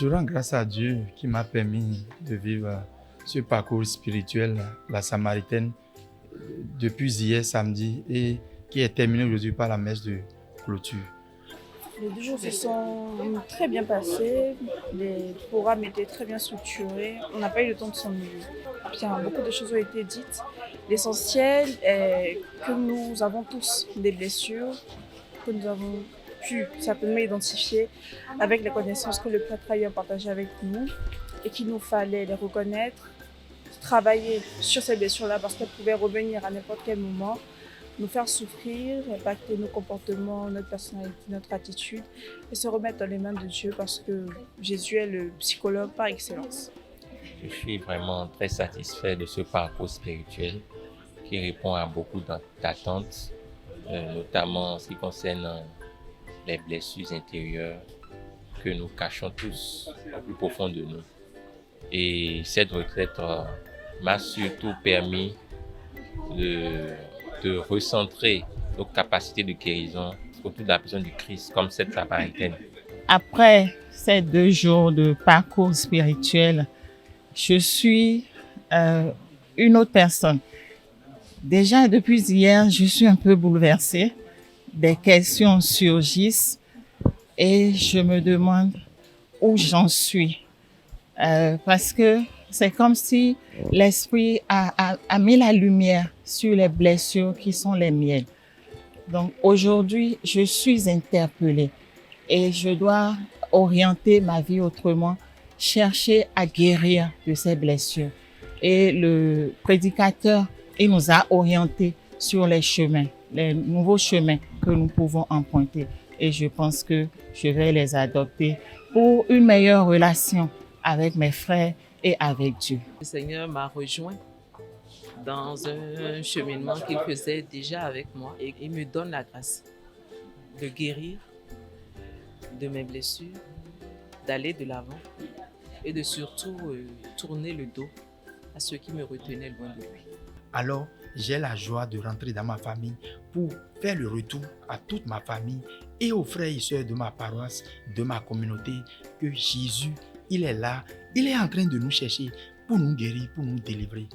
Je rends grâce à Dieu qui m'a permis de vivre ce parcours spirituel, la Samaritaine, depuis hier samedi et qui est terminé aujourd'hui par la messe de clôture. Les 2 jours se sont très bien passés, les programmes étaient très bien structurés, on n'a pas eu le temps de s'ennuyer. Bien, beaucoup de choses ont été dites. L'essentiel est que nous avons tous des blessures, que nous avons pu certainement identifier avec les connaissances que le prêtre a eu à partager avec nous et qu'il nous fallait les reconnaître, travailler sur ces blessures-là parce qu'elles pouvaient revenir à n'importe quel moment, nous faire souffrir, impacter nos comportements, notre personnalité, notre attitude et se remettre dans les mains de Dieu parce que Jésus est le psychologue par excellence. Je suis vraiment très satisfait de ce parcours spirituel qui répond à beaucoup d'attentes, notamment en ce qui concerne les blessures intérieures que nous cachons tous au plus profond de nous. Et cette retraite m'a surtout permis de recentrer nos capacités de guérison autour de la personne du Christ, comme cette Samaritaine. Après ces 2 jours de parcours spirituel, je suis une autre personne. Déjà, depuis hier, je suis un peu bouleversée. Des questions surgissent et je me demande où j'en suis. Parce que c'est comme si l'Esprit a mis la lumière sur les blessures qui sont les miennes. Donc aujourd'hui, je suis interpellée et je dois orienter ma vie autrement, chercher à guérir de ces blessures. Et le prédicateur, il nous a orientés sur les chemins, les nouveaux chemins que nous pouvons emprunter. Et je pense que je vais les adopter pour une meilleure relation avec mes frères et avec Dieu. Le Seigneur m'a rejoint dans un cheminement qu'il faisait déjà avec moi et il me donne la grâce de guérir de mes blessures, d'aller de l'avant et de surtout tourner le dos à ceux qui me retenaient loin de lui. Alors, j'ai la joie de rentrer dans ma famille pour faire le retour à toute ma famille et aux frères et sœurs de ma paroisse, de ma communauté, que Jésus, il est là, il est en train de nous chercher pour nous guérir, pour nous délivrer.